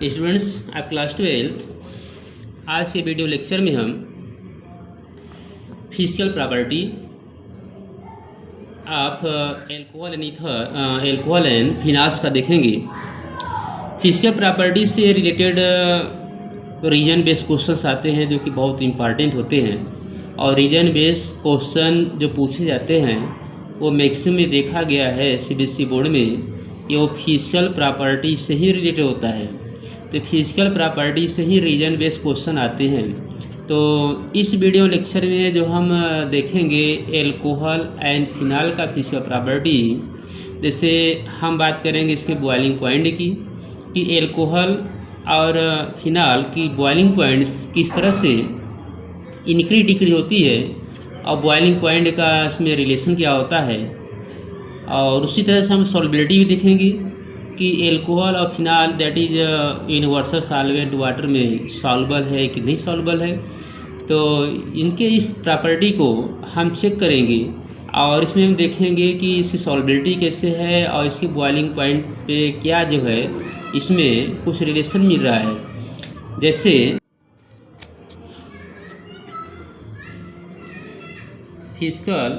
Students आप class 12 आज के वीडियो लेक्चर में हम physical property of alcohol and फिनाल्स का देखेंगे। फिजिकल प्रॉपर्टी से रिलेटेड रीजन बेस्ड क्वेश्चंस आते हैं जो कि बहुत इंपॉर्टेंट होते हैं, और रीजन बेस्ड क्वेश्चन जो पूछे जाते हैं वो मैक्सिमम में देखा गया है सीबीएसई बोर्ड में कि वो फिजिकल प्रॉपर्टी से ही रिलेटेड होता है। तो फिजिकल प्रॉपर्टी से ही रीजन बेस्ड क्वेश्चन आते हैं। तो इस वीडियो लेक्चर में जो हम देखेंगे एल्कोहल एंड फिनाल का फिजिकल प्रॉपर्टी, जैसे हम बात करेंगे इसके बॉइलिंग पॉइंट की कि एल्कोहल और फिनाल की बॉइलिंग पॉइंट्स किस तरह से इंक्रीज डिक्रीज होती है और बॉइलिंग पॉइंट का इसमें रिलेशन क्या होता है, और उसी तरह से हम सॉल्बिलिटी भी देखेंगे कि एल्कोहल और phenol that is universal solvent water में सॉल्युबल है कि नहीं सॉल्युबल है। तो इनके इस प्रॉपर्टी को हम चेक करेंगे और इसमें हम देखेंगे कि इसकी सॉल्बिलिटी कैसे है और इसके बॉइलिंग पॉइंट पे क्या जो है इसमें कुछ रिलेशन मिल रहा है। जैसे physical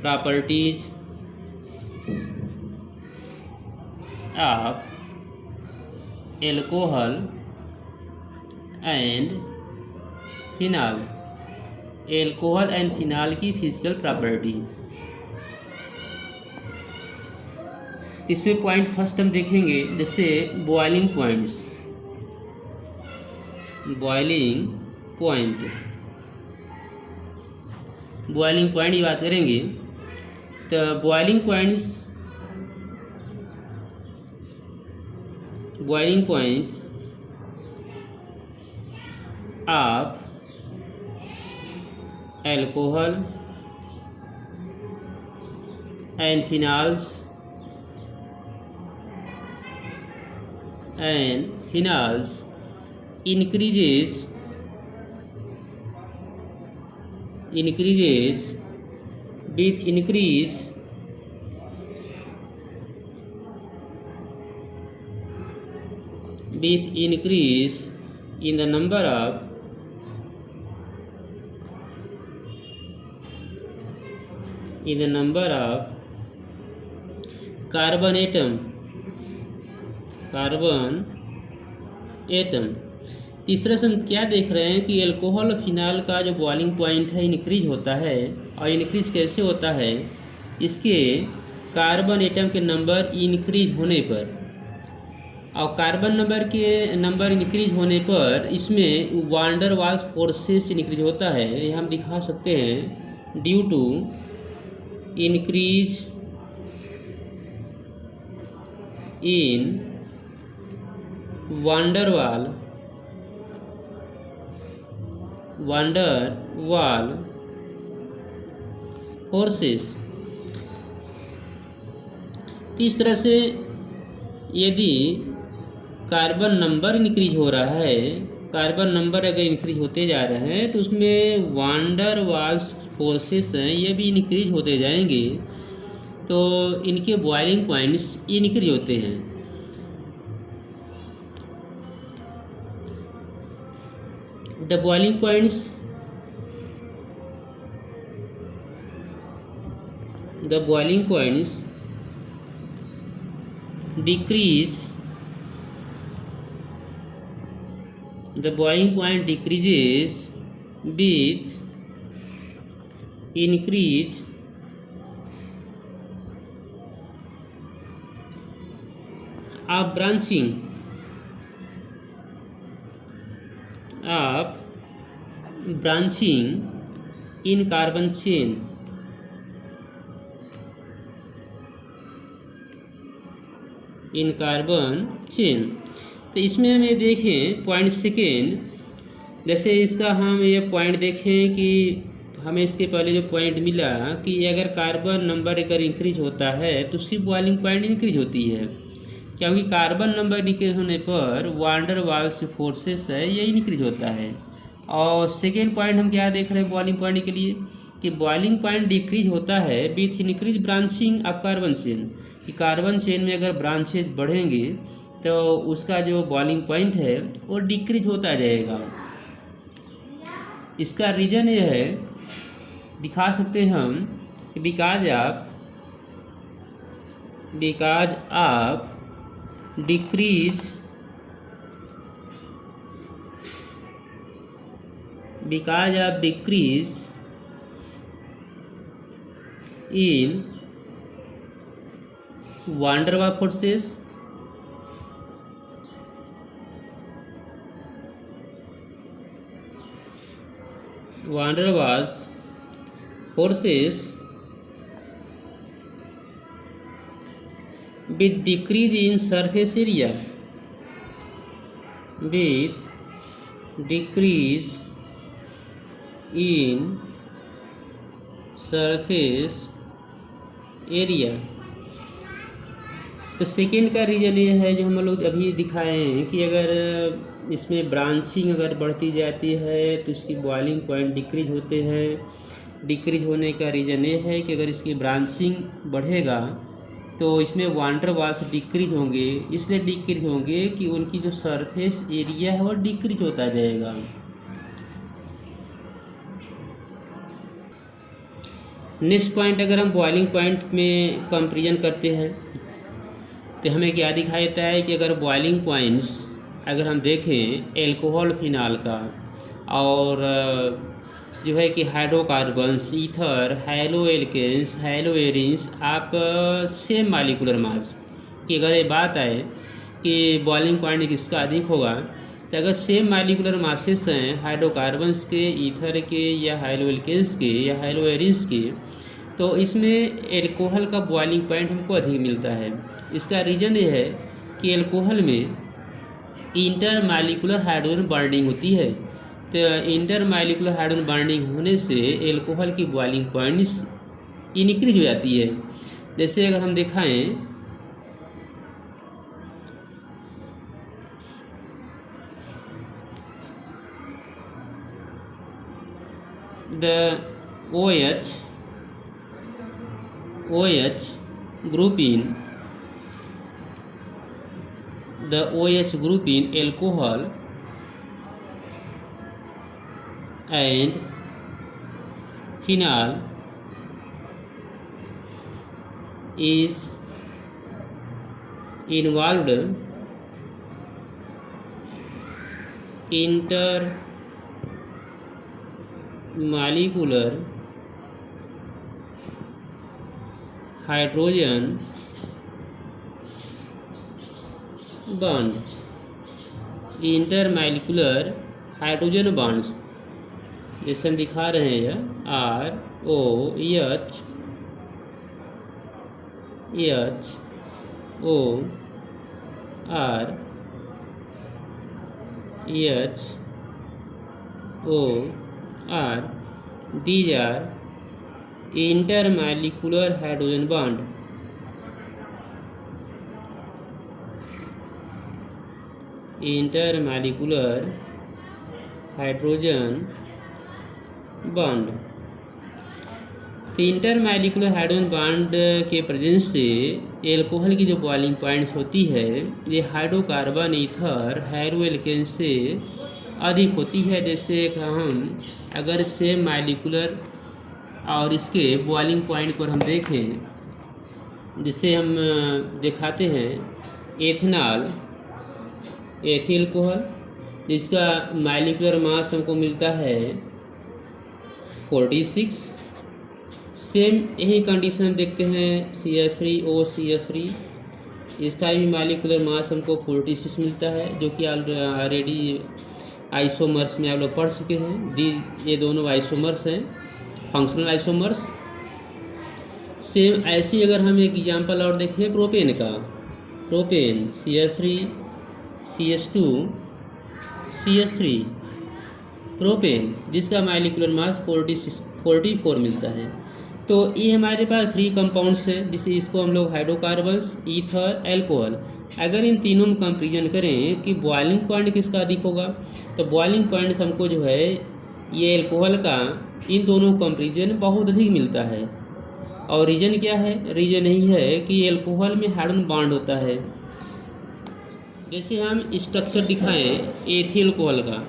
properties of alcohol and phenol, alcohol and phenol की फिजिकल प्रॉपर्टी। इसमें पॉइंट फर्स्ट हम देखेंगे जैसे बॉइलिंग पॉइंट्स। बॉइलिंग पॉइंट की बात करेंगे तो boiling point of alcohol and फिनाल्स increases with increase in the number of carbon atom। तीसरा से हम क्या देख रहे हैं कि एल्कोहल और फिनाल का जो बॉइलिंग पॉइंट है इंक्रीज होता है, और इंक्रीज कैसे होता है, इसके कार्बन एटम के नंबर इंक्रीज होने पर, और कार्बन नंबर इंक्रीज होने पर इसमें वांडर वाल्स फोर्सेस इंक्रीज होता है। ये हम दिखा सकते हैं due to increase in van der Waals forces. इस तरह से यदि कार्बन नंबर इंक्रीज हो रहा है, कार्बन नंबर अगर इंक्रीज होते जा रहे हैं तो उसमें वांडर वाल्स फोर्सेस हैं ये भी इंक्रीज होते जाएंगे, तो इनके बॉइलिंग पॉइंट्स इंक्रीज होते हैं। The boiling points decrease. The boiling point decreases with increase of branching in carbon chain। तो इसमें हम ये देखें पॉइंट सेकेंड, जैसे इसका हम ये पॉइंट देखें कि हमें इसके पहले जो पॉइंट मिला कि अगर कार्बन नंबर अगर इंक्रीज होता है तो उसकी बॉइलिंग पॉइंट इंक्रीज होती है, क्योंकि कार्बन नंबर डिक्रीज होने पर वांडर वाल्स फोर्सेस है ये इंक्रीज होता है। और सेकेंड पॉइंट हम क्या देख रहे हैं बॉइलिंग पॉइंट के लिए कि बॉइलिंग पॉइंट डिक्रीज होता है with increase branching of carbon chain, कि कार्बन चेन में अगर ब्रांचेज बढ़ेंगे तो उसका जो बॉइलिंग पॉइंट है वो डिक्रीज होता जाएगा। इसका रीज़न ये है, दिखा सकते हैं हम, because of decrease in van der Waals forces, with decrease in surface area, तो सेकेंड का रीज़न ये है जो हम लोग अभी दिखाए हैं कि अगर इसमें ब्रांचिंग अगर बढ़ती जाती है तो इसकी बॉइलिंग पॉइंट डिक्रीज होते हैं। डिक्रीज होने का रीज़न ये है कि अगर इसकी ब्रांचिंग बढ़ेगा तो इसमें वान डेर वाल्स डिक्रीज होंगे, इसलिए डिक्रीज होंगे कि उनकी जो सरफेस एरिया है वो डिक्रीज होता जाएगा। नेक्स्ट पॉइंट, अगर हम बॉइलिंग पॉइंट में कंपेरिजन करते हैं तो हमें क्या दिखाई देता है कि अगर बॉइलिंग पॉइंट्स अगर हम देखें एल्कोहल फिनाल का और जो है कि hydrocarbons, ether, haloalkanes, haloarenes, आप सेम मालिकुलर मास की अगर ये बात आए कि बॉइलिंग पॉइंट किसका अधिक होगा, तो अगर सेम मालिकुलर मासेस हैं हाइड्रोकार्बन्स के, ईथर के या हैलो एल्केन्स के या हैलो एरिन्स के, तो इसमें एल्कोहल का बॉइलिंग पॉइंट हमको अधिक मिलता है। इसका रीज़न ये है कि एल्कोहल में इंटर मालिकुलर हाइड्रोजन बॉन्डिंग होती है, तो इंटर मालिकुलर हाइड्रोजन बॉन्डिंग होने से एल्कोहल की बॉइलिंग पॉइंट्स इनक्रीज हो जाती है। जैसे अगर हम दिखाएं the OH group in alcohol and phenol is involved intermolecular hydrogen bond, intermolecular hydrogen bonds, जैसे हम दिखा रहे हैं ROHHOR, these are intermolecular hydrogen bond. Intermolecular hydrogen bond. तो इंटरमॉलिक्यूलर हाइड्रोजन बॉन्ड के प्रेजेंस से एल्कोहल की जो बॉइलिंग पॉइंट्स होती है ये हाइड्रोकार्बन, ईथर, हैलो एल्केन से अधिक होती है। जैसे हम अगर सेम मॉलिक्यूलर और इसके बॉइलिंग पॉइंट पर हम देखें, जिसे हम दिखाते हैं एथेनॉल, एथिल अल्कोहल, जिसका मॉलिक्यूलर मास हमको मिलता है 46। सेम यही कंडीशन हम देखते हैं CH3OCH3, इसका भी मॉलिक्यूलर मास हमको 46 मिलता है, जो कि ऑलरेडी आइसोमर्स में आप लोग पढ़ चुके हैं। ये दोनों आइसोमर्स हैं, फंक्शनल आइसोमर्स। सेम ऐसी अगर हम एक एग्जांपल और देखें प्रोपेन का, प्रोपेन CH3CH2 CH3 प्रोपेन, जिसका मॉलिक्यूलर मास 44 मिलता है। तो ये हमारे पास 3 कंपाउंड्स है, जिसे इसको हम लोग हाइड्रोकार्बन्स, ईथर, एल्कोहल। अगर इन तीनों में कंपेरिजन करें कि बॉइलिंग पॉइंट किसका अधिक होगा, तो बॉइलिंग पॉइंट हमको जो है ये एल्कोहल का इन दोनों कंपेरिजन बहुत अधिक मिलता है। और रीज़न क्या है? रीज़न यही है कि एल्कोहल में हाइड्रोजन बॉन्ड होता है। जैसे हम स्ट्रक्चर दिखाएं एथिल कोहल का,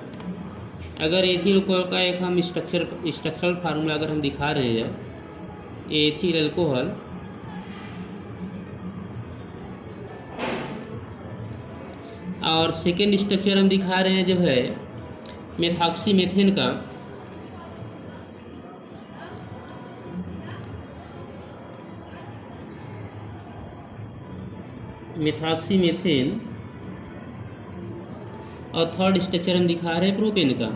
अगर एथिल कोहल का एक हम स्ट्रक्चरल फार्मूला अगर हम दिखा रहे हैं एथिल अल्कोहल, और सेकेंड स्ट्रक्चर हम दिखा रहे हैं जो है मेथॉक्सीमेथेन का, मेथॉक्सीमेथेन, और थर्ड स्ट्रक्चर हम दिखा रहे हैं प्रोपेन का।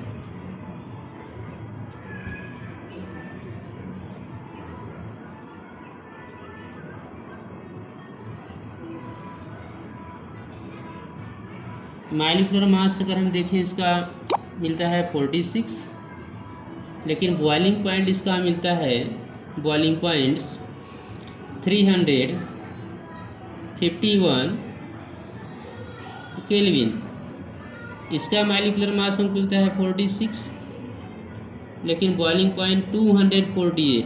मॉलिक्यूलर मास अगर हम देखें इसका मिलता है 46, लेकिन बॉइलिंग पॉइंट इसका मिलता है बॉइलिंग पॉइंट्स 351 केल्विन। इसका मॉलिक्यूलर मास हमको मिलता है 46, लेकिन boiling point 248,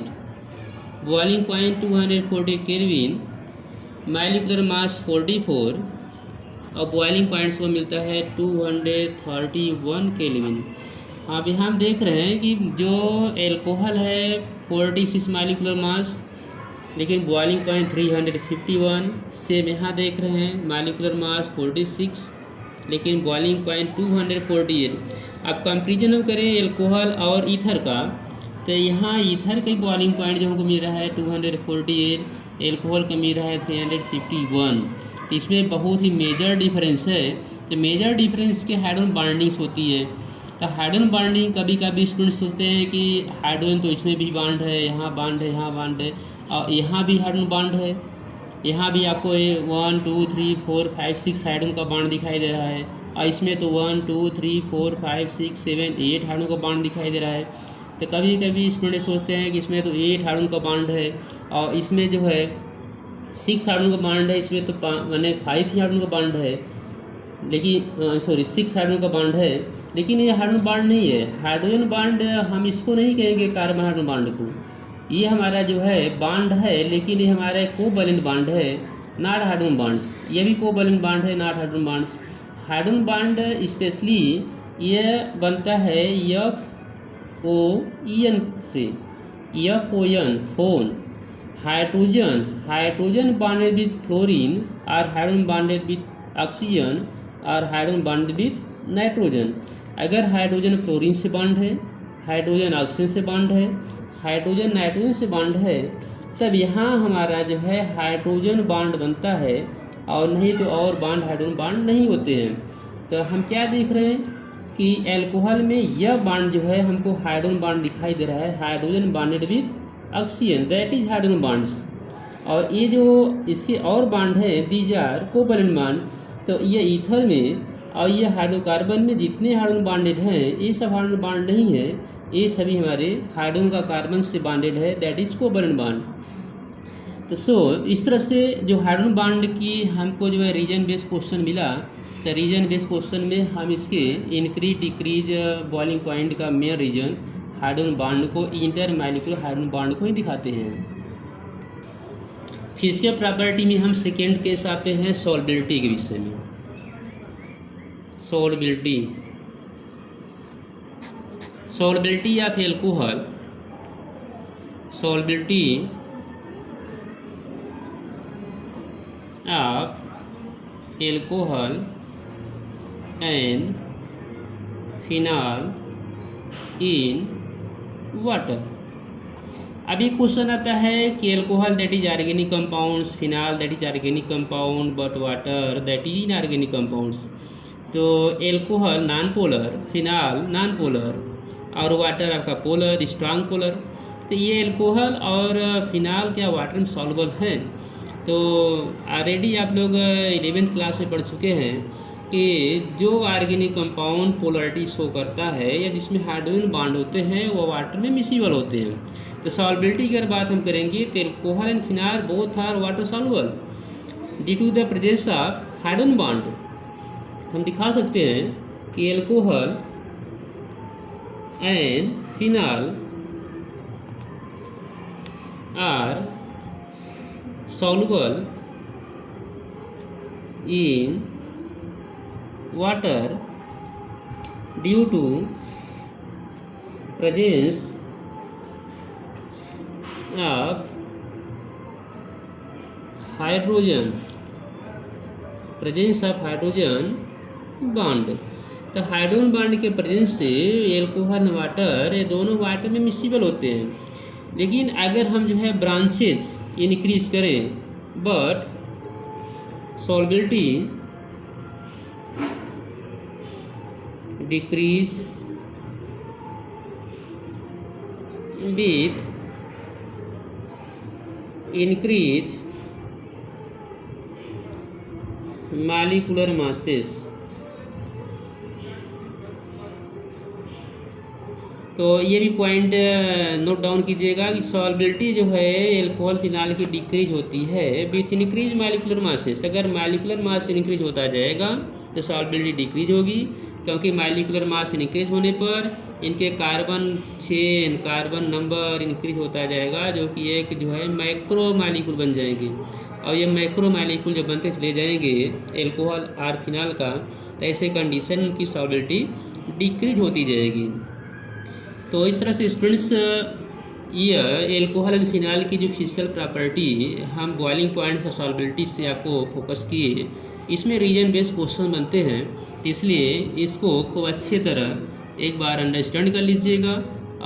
boiling point 248 kelvin, molecular mass 44 और बॉइलिंग पॉइंट्स को मिलता है 231 केल्विन। अब यहाँ हम देख रहे हैं कि जो एल्कोहल है 46 मॉलिक्यूलर मास, लेकिन बॉइलिंग पॉइंट 351, सेम यहाँ देख रहे हैं मॉलिक्यूलर मास 46, लेकिन बॉइलिंग पॉइंट 248। अब कंपेरिजन हम करें एल्कोहल और ईथर का, तो यहाँ ईथर का बॉइलिंग पॉइंट जो हमको मिल रहा है 248, एल्कोहल का मिल रहा है 351। तो इसमें बहुत ही मेजर डिफरेंस है। तो मेजर डिफरेंस के हाइड्रोजन बॉन्डिंग्स होती है। तो हाइड्रोजन बॉन्डिंग कभी कभी स्टूडेंट सोचते हैं कि हाइड्रोजन तो इसमें भी बॉन्ड है, यहाँ बॉन्ड है, यहाँ बॉन्ड है, और यहाँ भी हाइड्रोजन बॉन्ड है, यहाँ भी आपको 1 2 3 4 5 6 हाइड्रोजन का बॉन्ड दिखाई दे रहा है, और इसमें तो 1 2 3 4 5 6 7 8 हाइड्रोजन का बॉन्ड दिखाई दे रहा है। तो कभी कभी स्टूडेंट सोचते हैं कि इसमें तो 8 हाइड्रोजन का बॉन्ड है, और इसमें जो है 6 हाइड्रोजन का बॉन्ड है, इसमें तो मैंने 5 ही हाइड्रोजन का बॉन्ड है, लेकिन 6 हाइड्रोजन का बॉन्ड है, लेकिन ये हाइड्रोजन बॉन्ड नहीं है। हाइड्रोजन बॉन्ड हम इसको नहीं कहेंगे कार्बन हाइड्रोजन बॉन्ड को, ये हमारा जो है बॉन्ड है, लेकिन ये हमारा कोवैलेंट बॉन्ड है, नॉट हाइड्रोजन बॉन्ड्स। ये भी कोवैलेंट बॉन्ड है, not hydrogen bonds. Hydrogen bond specially ये बनता है FON से, FON phone. Hydrogen bonded with fluorine और हाइड्रोजन बॉन्डेड विथ ऑक्सीजन और हाइड्रोजन बॉन्डेड विथ नाइट्रोजन। अगर हाइड्रोजन फ्लोरीन से बॉन्ड है, हाइड्रोजन ऑक्सीजन से बॉन्ड है, हाइड्रोजन नाइट्रोजन से बॉन्ड है, तब यहाँ हमारा जो है हाइड्रोजन बॉन्ड बनता है, और नहीं तो और बॉन्ड हाइड्रोजन बॉन्ड नहीं होते हैं। तो हम क्या देख रहे हैं कि एल्कोहल में यह बॉन्ड जो है हमको हाइड्रोजन बॉन्ड दिखाई दे रहा है, hydrogen bonded with oxygen, that is hydrogen bonds. और ये जो इसके और बॉन्ड है दीज आर कोवैलेंट बॉन्ड। तो ये ईथर में और ये हाइड्रोकार्बन में जितने हाइड्रोजन बॉन्डेड हैं, ये सब हाइड्रोजन बॉन्ड नहीं है, ये सभी हमारे हाइड्रोजन का कार्बन से बॉन्डेड है, दैट इज कोवैलेंट बॉन्ड। तो इस तरह से जो हाइड्रोजन बॉन्ड की हमको जो है रीजन बेस्ड क्वेश्चन मिला, तो रीजन बेस्ड क्वेश्चन में हम इसके इंक्रीज डिक्रीज बॉइलिंग पॉइंट का मेन रीजन हाइड्रोजन बॉन्ड को, इंटर मॉलिक्यूलर हाइड्रोजन बॉन्ड को ही दिखाते हैं। फिजिकल प्रॉपर्टी में हम सेकेंड केस आते हैं सॉल्बिलिटी के विषय में। Solubility of alcohol, solubility of alcohol and phenol in water. अभी क्वेश्चन आता है कि alcohol that is organic compounds, phenol that is organic compound, but water that is inorganic compounds. तो alcohol non polar, phenol non polar, और water आपका polar, strong polar. तो ये alcohol और फिनॉल क्या वाटर में सॉल्युबल हैं। तो ऑलरेडी आप लोग 11th क्लास में पढ़ चुके हैं कि जो ऑर्गेनिक कंपाउंड पोलरिटी शो करता है या जिसमें हाइड्रोजन बॉन्ड होते हैं वो वाटर में मिसिबल होते हैं। तो सॉल्बिलिटी की अगर बात हम करेंगे तो alcohol and phenol both are water soluble due to the presence of hydrogen bond. हम दिखा सकते हैं कि alcohol and phenol are soluble in water due to presence of hydrogen bond. तो हाइड्रोजन बॉन्ड के प्रेजेंस से एल्कोहल वाटर, ये दोनों वाटर में मिसिबल होते हैं। लेकिन अगर हम जो है ब्रांचेस इंक्रीज करें but solubility decrease with increase molecular masses. तो ये भी पॉइंट नोट डाउन कीजिएगा कि सॉल्बिलिटी जो है एल्कोहल फिनाल की डिक्रीज होती है विथ इंक्रीज मॉलिक्यूलर मासेस। अगर मॉलिक्यूलर मास इंक्रीज होता जाएगा तो सॉल्बिलिटी डिक्रीज होगी, क्योंकि मॉलिक्यूलर मास इंक्रीज होने पर इनके carbon chain, carbon number increase होता जाएगा, जो कि एक जो है मैक्रो मॉलिक्यूल बन जाएंगे। और ये मैक्रो मॉलिक्यूल जो बनते चले जाएंगे एल्कोहल और फिनाल का, तो ऐसे कंडीशन इनकी सॉल्बिलिटी डिक्रीज होती जाएगी। तो इस तरह से स्टूडेंट्स ये एल्कोहल एंड फिनाल की जो फिजिकल प्रॉपर्टी हम बॉइलिंग पॉइंट और सॉल्बिलिटी से आपको फोकस किए, इसमें रीजन बेस्ड क्वेश्चन बनते हैं, इसलिए इसको खूब अच्छे तरह एक बार अंडरस्टैंड कर लीजिएगा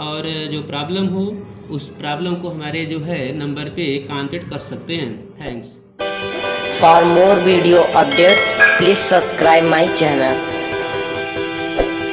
और जो प्रॉब्लम हो उस प्रॉब्लम को हमारे जो है नंबर पे कांटेक्ट कर सकते हैं। Thanks. For more video updates, please subscribe my channel.